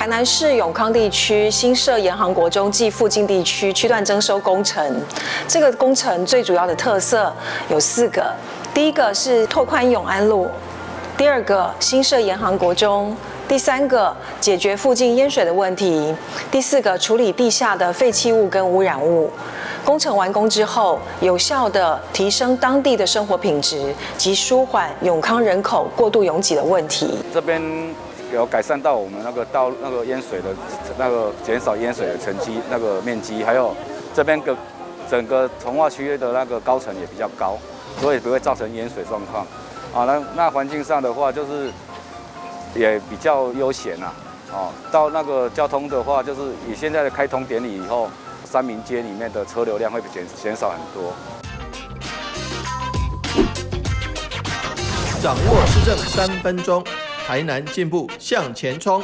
台南市永康地区新设延航国中暨附近地区区段征收工程。这个工程最主要的特色有4个，第一个是拓宽永安路，第2个新设延航国中。第3个，解决附近淹水的问题；第4个，处理地下的废弃物跟污染物。工程完工之后，有效地提升当地的生活品质及舒缓永康人口过度拥挤的问题。这边有改善到我们那个淹水的减少淹水的层级面积，还有这边整个从化区的那个高层也比较高，所以不会造成淹水状况。那环境上的话就是。也比较悠闲啊，到那个交通的话，就是以现在的开通典礼以后，三民街里面的车流量会减少很多。掌握市政3分钟，台南进步向前冲。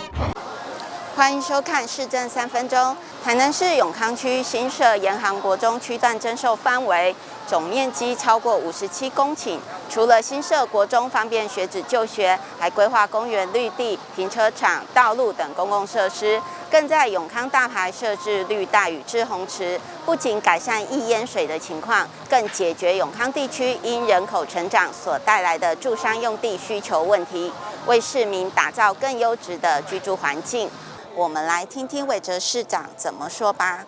欢迎收看市政3分钟。台南市永康区新设延航国中区段征收范围，总面积超过57公顷。除了新设国中方便学子就学，还规划公园绿地、停车场、道路等公共设施，更在永康大排设置绿带与滞洪池，不仅改善易淹水的情况，更解决永康地区因人口成长所带来的住商用地需求问题，为市民打造更优质的居住环境。我们来听听韦哲市长怎么说吧。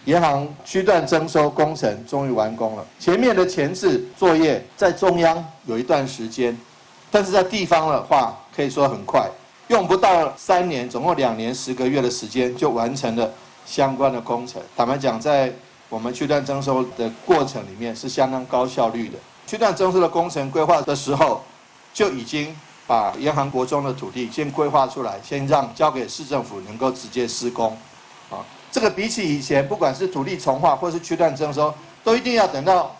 延航区段征收工程终于完工了，前面的前置作业在中央有一段时间，但是在地方的话可以说很快，用不到3年，总共2年10个月的时间就完成了相关的工程。坦白讲，在我们区段征收的过程里面是相当高效率的。区段征收的工程规划的时候，就已经把延航国中的土地先规划出来，先交给市政府能够直接施工。这个比起以前，不管是土地重划或是区段征收，都一定要等到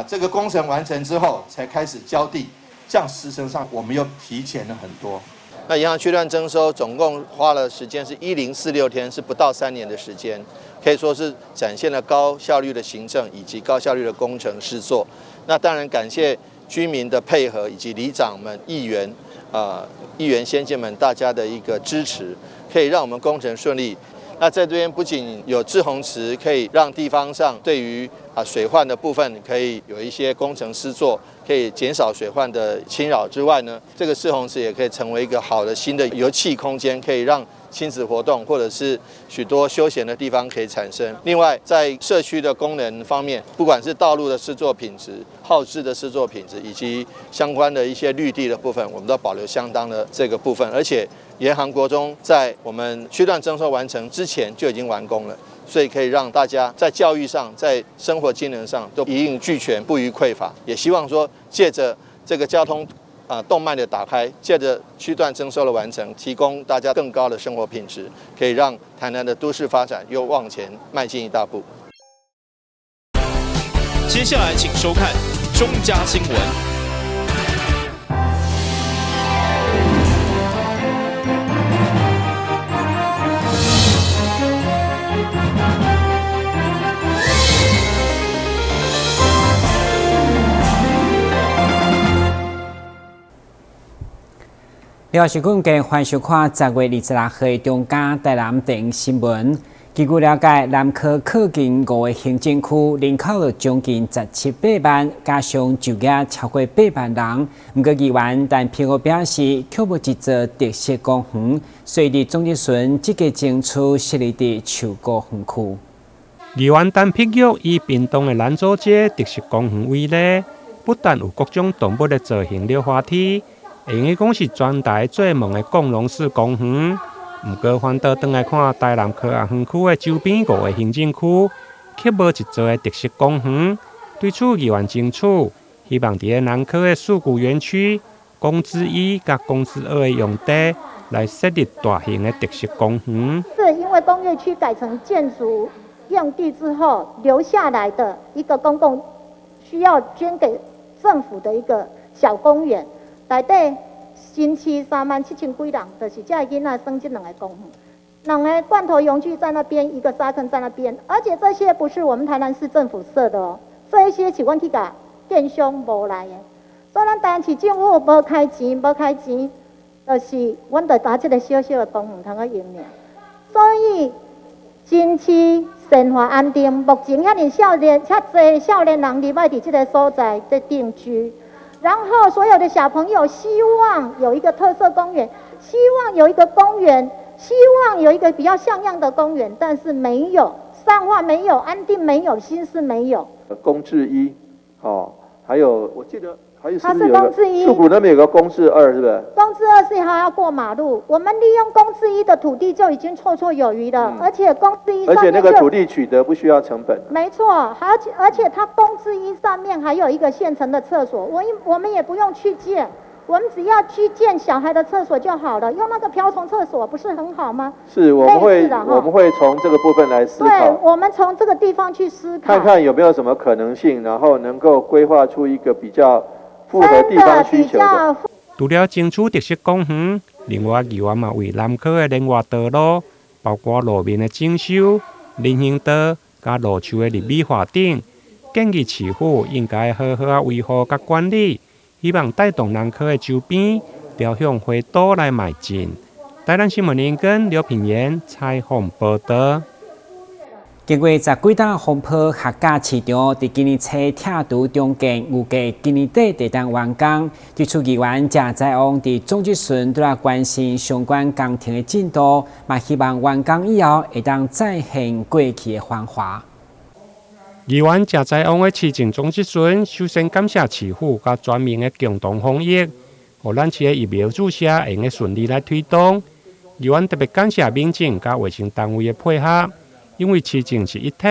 这个工程完成之后才开始交地，这样时程上我们又提前了很多。那延航区段征收总共花了时间是1046天，是不到3年的时间，可以说是展现了高效率的行政以及高效率的工程施作。那当然感谢居民的配合以及里长们、议员先进们大家的一个支持，可以让我们工程顺利。那在这边不仅有滞洪池，可以让地方上对于水患的部分可以有一些工程施作，可以减少水患的侵扰之外呢，这个滞洪池也可以成为一个好的新的游憩空间，可以让亲子活动或者是许多休闲的地方可以产生。另外，在社区的功能方面，不管是道路的施作品质、耗资的施作品质，以及相关的一些绿地的部分，我们都保留相当的这个部分。而且，延航国中在我们区段征收完成之前就已经完工了，所以可以让大家在教育上、在生活技能上都一应俱全，不予匮乏。也希望说，借着这个交通动脉的打开，借着区段征收的完成，提供大家更高的生活品质，可以让台南的都市发展又往前迈进一大步。接下来请收看中嘉新闻。了是阮家欢收看10月26号的中嘉台南电影新闻。据了解，南科靠近5个行政区人口有将近17-18万，加上就业超过8万人。不过议员但评估表示，却无一座特色公园，所以伫总日巡即个争取设立伫树高园区。议员但批育以屏东的兰州街特色公园为例，不但有各种动物的造型溜滑梯。会用讲是全台最萌的共融式公园，不过反倒转来看台南科学园区的周边5个行政区，却无一座的特色公园。对此，议员争取希望伫个南科的数据园区、公之1甲公之2的用地来设立大型的特色公园。是因为工业区改成建筑用地之后留下来的一个公共需要捐给政府的一个小公园。内底新区37000几人，就是这囡仔生这2个公园，2个罐头农具在那边，一个沙坑在那边，而且这些不是我们台南市政府设的哦，这一些是阮去甲建商无来的，所以咱台南市政府无开钱，就是阮得拿这个小小的公园通去用尔。所以经济生活安定。目前遐侪少年人入来伫这个所在在定居，然后所有的小朋友希望有一个特色公园，希望有一个公园，希望有一个比较像样的公园，但是没有，善化没有，安定没有，新市没有。公治一，还有我记得。它是公治一，树谷那边有个公治二，是不是？公治二是还要过马路，我们利用公治一的土地就已经绰绰有余了，而且公治一上面而且那个土地取得不需要成本。没错，而且它公治一上面还有一个现成的厕所，我们也不用去建，我们只要去建小孩的厕所就好了，用那个瓢虫厕所不是很好吗？是，我们会从这个部分来思考。对，我们从这个地方去思考，看看有没有什么可能性，然后能够规划出一个比较符合地方需求的。除了争取特色公园，另外议员嘛为南科的连外道路，包括路面的整修、人行道、加路树的立美化等，建议市府应该好好维护甲管理，希望带动南科的周边朝向花都来迈进。台南新闻联跟刘品言采访报道。经过10几档风波，客家市场在今年初拆除中间，预计今年底会当完工。推出议员谢载旺在总集顺都来关心相关工程的进度，嘛希望完工以后会当再现过去的繁华。议员谢载旺的市政总集顺首先感谢市府甲全民的共同防疫，互咱市的疫苗注射会用顺利来推动。议员特别感谢民警甲卫生单位的配合。因为市政是一体，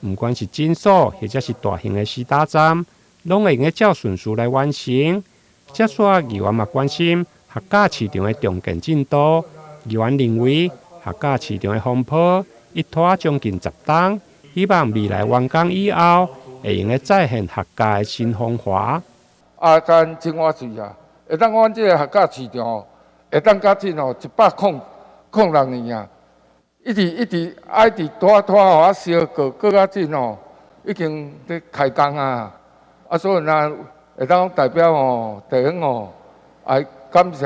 不管是诊所或者是大型的施打站，拢会用照顺序来完成。接续议员嘛关心客家市场的重建进度，议员认为客家市场的风波一拖将近10档，希望未来完工以后会用再现客家的新风华。干青蛙水啊，会当阮这个客家市场会当甲进106年啊。一直拖互我烧过较紧已经在开工啊！所以会当代表地方爱感谢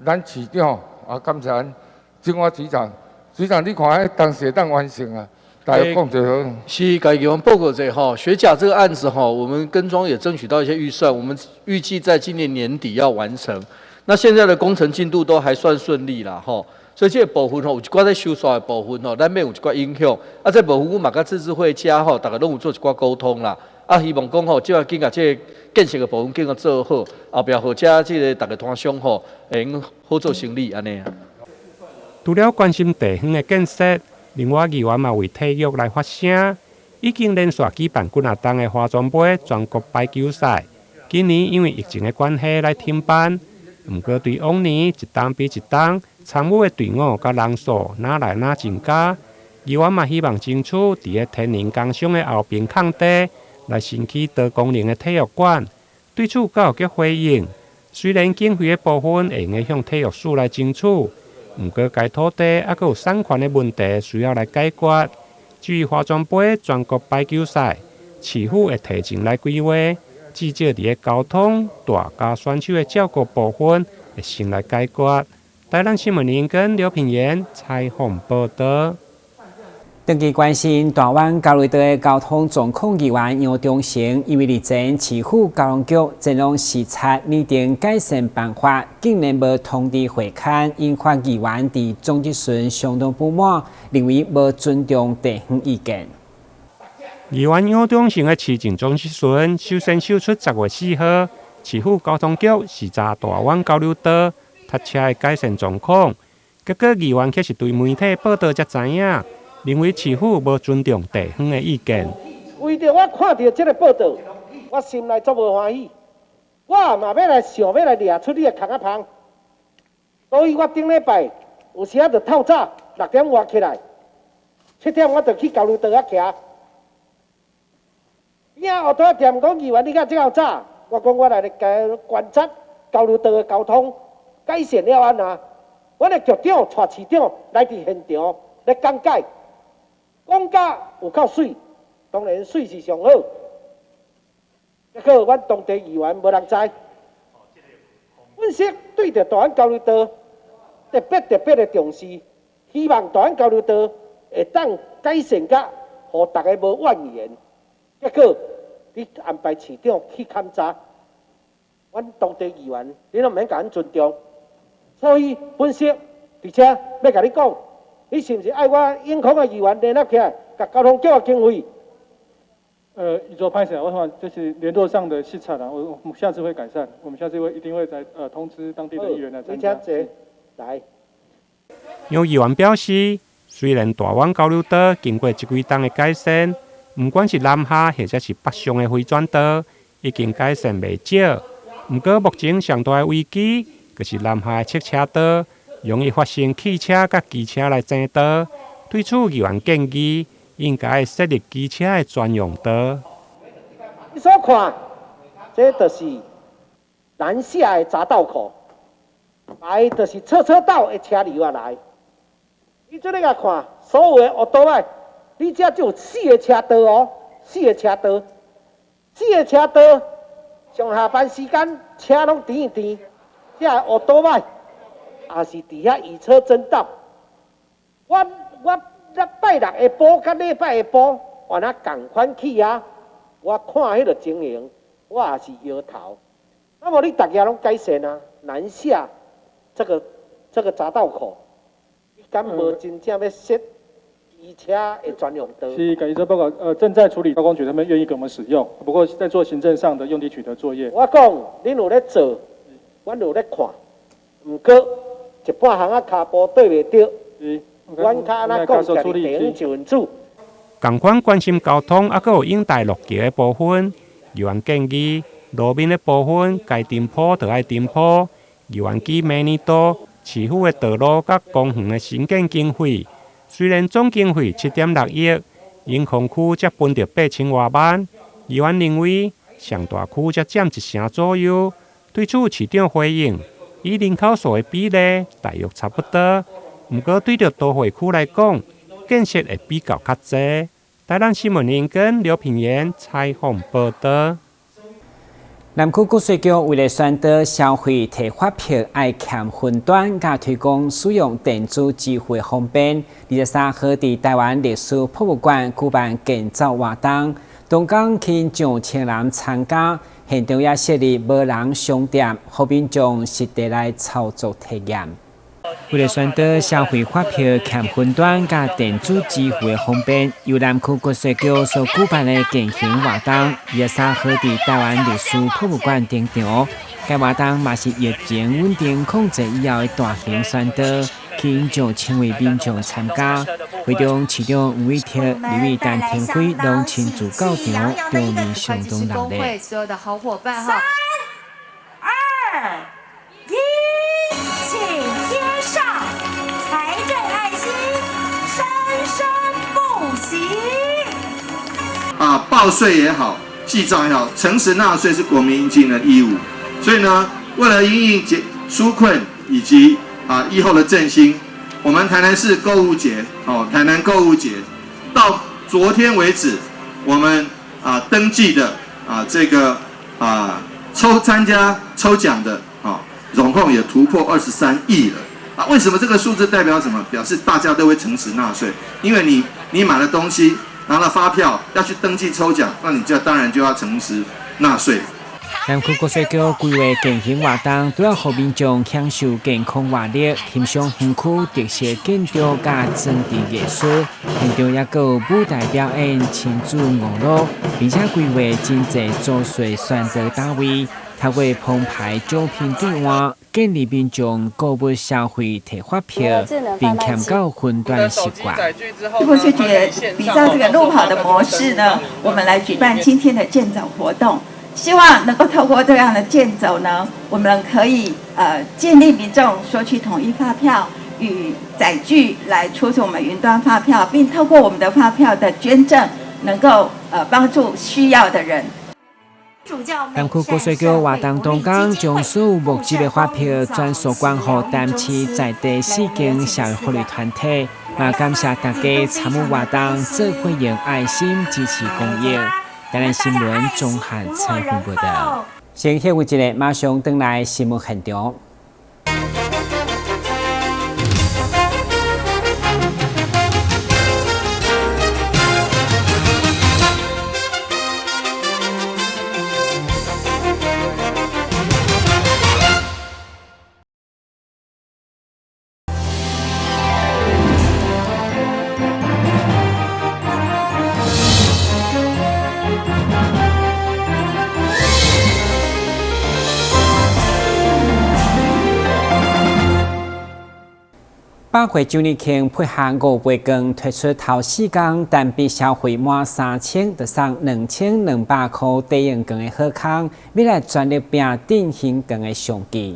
咱市长，感谢咱青蛙局长。局长，你看迄当时会当完成啊？大家讲就好。是，该议员报告者学甲这个案子我们跟庄也争取到一些预算，我们预计在今年年底要完成。那现在的工程进度都还算顺利啦所以这个部分有一寡在修缮的部分咱免有一寡影响。这部分我嘛甲自治会家大家拢有做一寡沟通啦。希望讲即个紧甲这个建设的部分紧甲做好，后壁或者这个大家摊商会用好做生意安尼。除了关心地方的建设，另外议员嘛为体育来发声，已经连续举办几啊档的花砖杯全国排球赛。今年因为疫情的关系来停办，不过对往年一档比一档。参与的队伍甲人数哪来哪增加，议员嘛希望争取伫个天然工商的后边空地来兴起多功能的体育馆。对此教育局回应，虽然经费的部分会用向体育署来争取，不过该土地还佫有产权的问题需要来解决。至于花砖杯全国排球赛，市府会提前来规划，至少伫个交通、大家选手的照顾部分会先来解决。台南新闻联跟刘品言采访报道。长期关心大湾交流道的交通状况，议员杨忠成因为日前市府交通局前往视察拟定改善办法，竟然无通知会刊，引发议员伫总集顺相当不满，认为无尊重地方意见。议员杨忠成的市政总集顺首先秀出10月4号，市府交通局视察大湾交流道塞车的改善状况，结果议员却是对媒体报道才知影，认为市府无尊重地方的意见。为着我看到这个报道，我心内足无欢喜，我嘛要来想要来抓出你的空仔芳。所以我顶礼拜有时就透早6点外起来，7点我就去交流道遐徛。遐后头店讲议员你甲这么早，我讲我来观察交流道的交通。改善了安那？我的局长带市长来伫现场来讲解，讲甲有够水，当然水是上好。结果阮当地议员无人知，阮说对着大湾交流道特别的重视，希望大安交流道会当改善甲，互大家无怨言。结果你安排市长去勘察，阮当地议员你都毋免甲阮尊重，所以分析，而且要甲你讲，你是毋是爱我永康的议员联络起来，甲交通局的经费？宇宙拍起来，我想就是联络上的细差啦，我们下次会改善，我们下次一定会再通知当地的议员来参加。来。有议员表示，虽然大湾交流道经过这几档的改善，不管是南下或者是北上的回转道，已经改善未少。不过目前上大的危机，就是南下的侧车道容易发生汽车甲机车来争道。对此，议员建议应该设立机车的专用道。你所看，这就是南下的匝道口，来就是侧车道的车流来。你这里甲看，所有的奥多麦，你这就有4个车道哦，4个车道，4个车道，上下班时间车拢停一停，这奥多麦也是伫遐移车争道。我拜六下晡甲礼拜下晡，原来共款去啊！我看迄个情形，我也是摇头。那么你大家拢改善啊，南下这个匝道口，你敢无真正要设机车的专用道？是，感谢这报告，正在处理，高工局他们愿意给我们使用，不过在做行政上的用地取得作业。我讲，恁有咧做，阮有咧看，毋过一半行啊骹步对袂着。阮较安那讲，家己顶就稳住。同款关心交通，还有应带路桥的部分，议员建议路面的部分该填铺就要填铺。议员记明年度市府的道路甲公园的新建经费，虽然总经费7.6亿，永康区才分到8000多万，议员认为上大区才占1成左右。对此，市长回应，以人口数的比例大约差不多。不过，对着都会区来讲，建设会比较较济。台南新闻林跟刘品言采访报道。南区国税局为了选择消费提发票爱欠分段，加推广使用电子支付方便。23号伫台湾历史博物馆举办建造活动，东港近2000人参加，现场也设立无人商店，后面将实地来操作体验。为了选择消费发票欠分段加电子支付的方便，由南区国税局所举办的健行活动，23号伫台湾历史博物馆登场。该活动嘛是疫情稳定控制以后的大型选择，近2000位民众参加。会中市长吴伟霆、李伟丹、天辉拢亲自到场，场面相当热烈。所有的好伙伴哈，3、2、1，请贴上财政爱心，生生不息。报税也好，记账也好，诚实纳税是国民应尽的义务。所以呢，为了因应纾困以及疫后的振兴，我们台南市购物节台南购物节到昨天为止，我们登记的这个参加抽奖的总共也突破23亿了。为什么这个数字代表什么？表示大家都会诚实纳税，因为你买了东西，拿了发票要去登记抽奖，那你当然就要诚实纳税。南区国税局规划健行活动，主要让民众享受健康活力，欣赏园区特色建筑加装置艺术。现场也有舞台表演、亲子娱乐，并且规划真济租税选择单位，透过澎湃奖品兑换，建立民众购物消费提发票，并减到分段习惯。国税局比照这个路跑的模式呢，我们来举办今天的健走活动。希望能够透过这样的健走呢，我们可以建立民众收取统一发票与载具来出售我们云端发票，并透过我们的发票的捐赠，能够帮助需要的人。南区国税局活动当中，将所有募集的发票转属关乎台市在地4间社会福利团体，也感谢大家参与活动，做回应爱心支持公益。台南新闻综合采访报道。先歇一下，马上回来新闻现场。百回周年庆配合5月更推出头4天单笔消费满3000就送2200块低用券的好康，未来全力拼定型券的上机。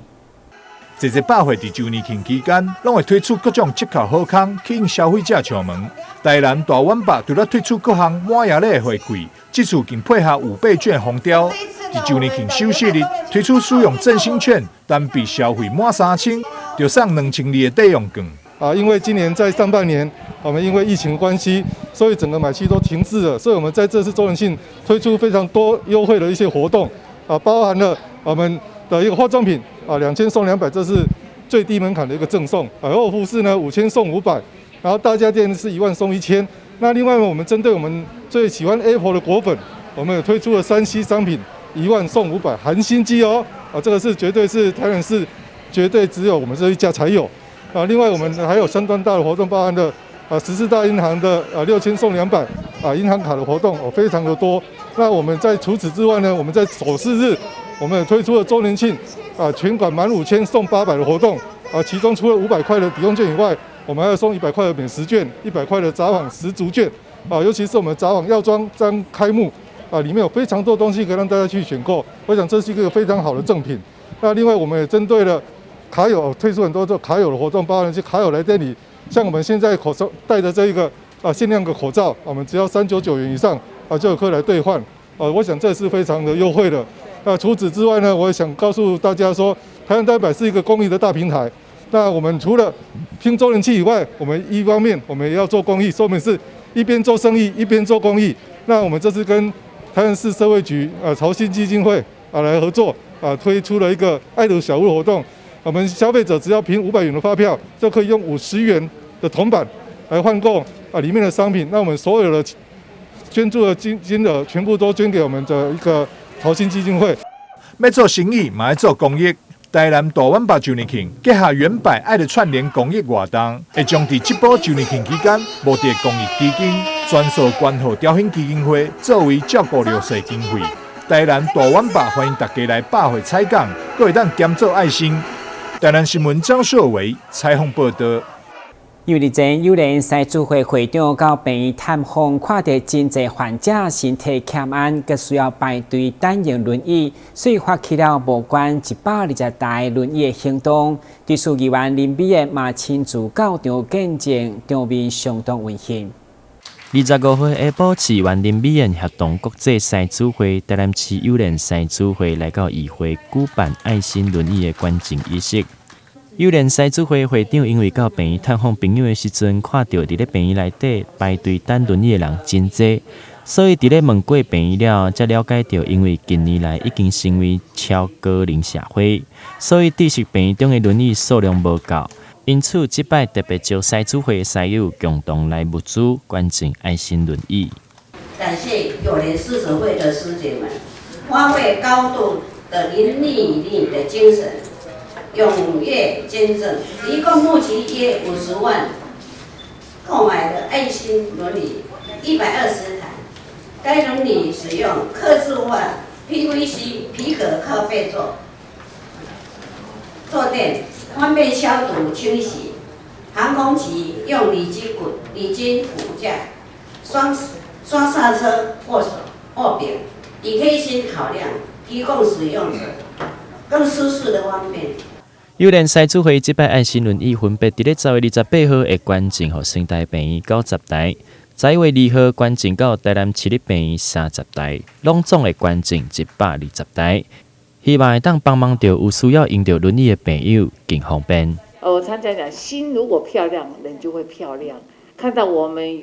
这百货伫周年庆期间，拢会推出各种折扣好康，吸引消费者上门。台南大碗百除了推出各项满额礼回馈，这次更配合5倍券红雕，伫周年庆首饰日推出使用振兴券，单笔消费满3000就送2200的抵用券。因为今年在上半年，我们因为疫情关系，所以整个买气都停滞了，所以我们在这次周年庆推出非常多优惠的一些活动，包含了我们的一个化妆品，2000送200，这是最低门槛的一个赠送。百货服饰呢，5000送500，然后大家电是1万送1000。那另外我们针对我们最喜欢 Apple 的果粉，我们有推出了3C 商品，1万送500，含新机哦。这个是绝对是台南市绝对只有我们这一家才有。另外我们还有相当大的活动，包含了14大银行的6000送200银行卡的活动非常的多。那我们在除此之外呢，我们在首饰日，我们也推出了周年庆全馆满5000送800的活动其中除了500块的抵用券以外，我们还要送100块的免时券，100块的札幌10足券尤其是我们札幌药妆将开幕里面有非常多东西可以让大家去选购，我想这是一个非常好的赠品。那另外我们也针对了卡友推出很多卡友的活动，包含一些卡友来店里，像我们现在口罩戴的这一个限量的口罩，我们只要399元以上就有可以来兑换我想这是非常的优惠的。除此之外呢，我也想告诉大家说，台湾代表是一个公益的大平台。那我们除了拼周年庆以外，我们一方面我们也要做公益，所以我们是一边做生意一边做公益。那我们这次跟台南市社会局潮兴基金会来合作推出了一个爱的小物活动。我们消费者只要凭500元的发票，就可以用50元的铜板来换购里面的商品。那我们所有的捐助的金额全部都捐给我们的一个潮兴基金会。要做生意，嘛要做公益。台南大碗百周年庆结合远百爱的串联公益活动，会将伫这波周年庆期间，募集公益基金，专属捐予朝兴基金会，作为照顾弱势经费。台南大碗百欢迎大家来百货采购，阁会当减做爱心。台南新闻张硕维采访报道。由日前幼联西主会会长到病院探访，看到真侪患者身体欠安，佮需要排队等用轮椅，所以发起了无关120台轮椅的行动。对市议员林美燕嘛亲自到场见证，场面相当温馨。25岁下晡，市议员林美燕协同国际西主会、台南市幼联西主会来到议会举办爱心轮椅的捐赠仪式。幼联西主会会长因为到病院探访朋友的时阵，看到伫咧病院内底排队等轮椅的人真多，所以伫咧问过病院了，才了解到，因为近年来已经成为超高龄社会，所以知识病院中的轮椅数量无够。因此，这摆特别招西主会的西友共同来募资捐赠爱心轮椅。感谢幼联师姊会的师姐们，发挥高度的邻里力的精神，踊跃捐赠，一共募集约50万，购买的爱心轮椅120台。该轮椅使用客制化 PVC 皮革靠背坐垫。方便消毒清洗，航空期用铝筋骨架，双刹车握柄，以贴心考量，提供使用者更舒适的方便。幼联西主会这摆爱心轮椅分别伫咧10月28号会捐赠予生态病院90台，11月2号捐赠到台南市立病院30台，拢总会捐赠120台。希望会当帮忙到有需要用到轮椅的朋友更方便。我常常讲，心如果漂亮，人就会漂亮。看到我们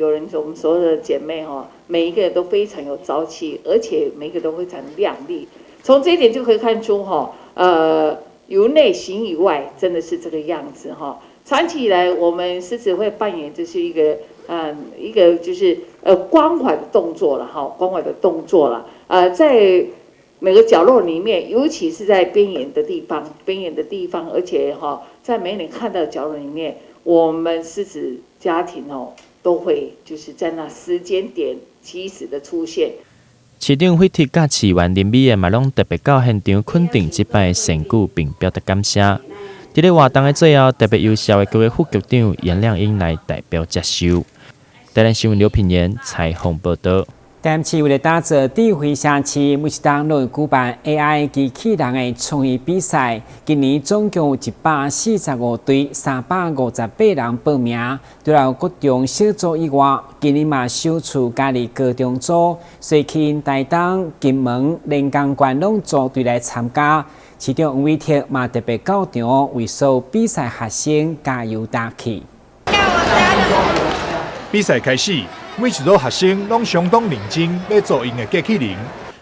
所有的姐妹每一个人都非常有朝气，而且每一个都非常亮丽。从这一点就可以看出由内形以外，真的是这个样子长期以来，我们狮子会扮演就是一个就是关怀的动作了关怀的动作了在每个角落里面，尤其是在边缘的地方，而且在每年看到的角落里面，我们狮子家庭都会就是在那时间点及时的出现。市长惠铁甲市员林美燕嘛拢特别到现场肯定这摆善举，并表达感谢。伫伫咧活动的最后，特别由社会局的副局长严亮英来代表接受。台南新闻刘品言采访报道。台南市为了打造智慧城市，每一档都会举办 AI 机器人的创意比赛。今年总共有145队，358人报名。除了各种小组以外，今年嘛首次加入高中组，所以因台东、金门、连江关拢组队来参加。市长王伟霆嘛特别到场为所有比赛学生加油打气。比赛开始，每一组学生拢相当认真，要做因的机器人。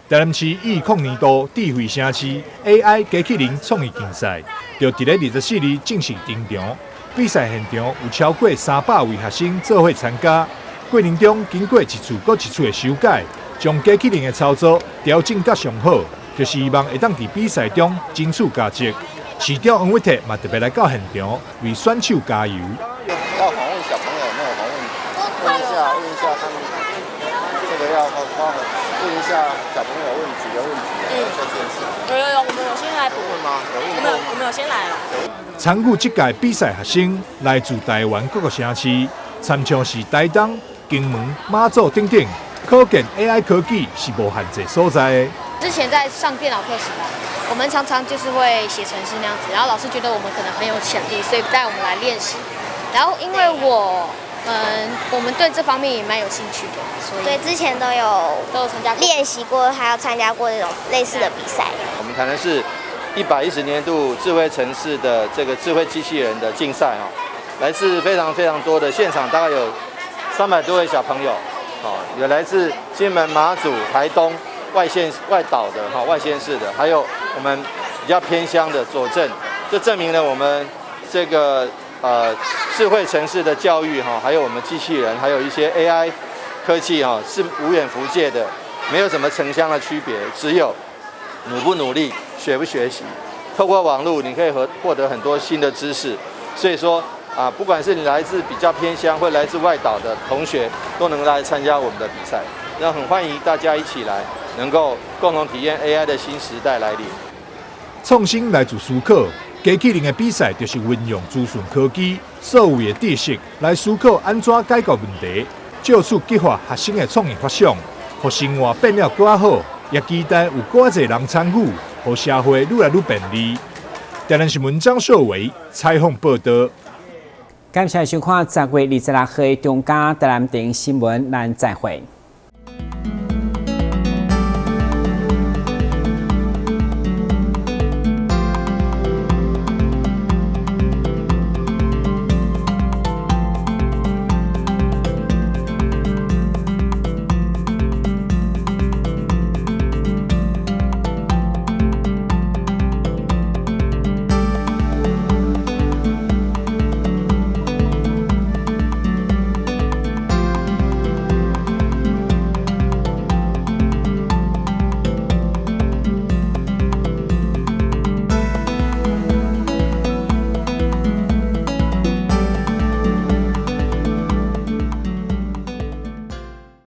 台南市2020年度智慧城市 AI 机器人创意竞赛，就伫咧24日正式登场。比赛现场有超过300位学生做伙参加。过程中经过一次搁一次的修改，将机器人的操作调整甲上好，就是希望会当伫比赛中争取佳绩。市长王伟霆嘛特别来到现场为选手加油。要访问小朋友，有没有访问？问一下他们，这个要问一下小朋友问几个问题这件事。有，我们有先来补问吗？我们有先来了。参与这届比赛学生来自台湾各个城市，参像是台东、金门、马祖等等，可见 AI 科技是无限制所在的。之前在上电脑课时，我们常常就是会写程式那样子，然后老师觉得我们可能很有潜力，所以带我们来练习。然后因为我们对这方面也蛮有兴趣的，所以对之前都有参加过练习过，还有参加过这种类似的比赛。我们台南市110年度智慧城市的这个智慧机器人的竞赛来自非常非常多的现场，大概有300多位小朋友，有来自金门、马祖、台东外岛的外县市的，还有我们比较偏乡的左镇，这证明了我们这个智慧城市的教育还有我们机器人，还有一些 AI 科技是无远弗届的，没有什么城乡的区别，只有努不努力、学不学习。透过网络，你可以获得很多新的知识。所以说不管是你来自比较偏乡或来自外岛的同学，都能来参加我们的比赛。那很欢迎大家一起来，能够共同体验 AI 的新时代来临。创新来自思考。机器人的比赛就是运用资讯科技、所有的知识来思考安怎解决问题，借此激发学生的创意发想，让生活变了更好。也期待有更侪人参与，让社会愈来愈便利。台南新闻张秀维采访报道。感谢收看10月26日的中嘉台南电新闻，咱再会。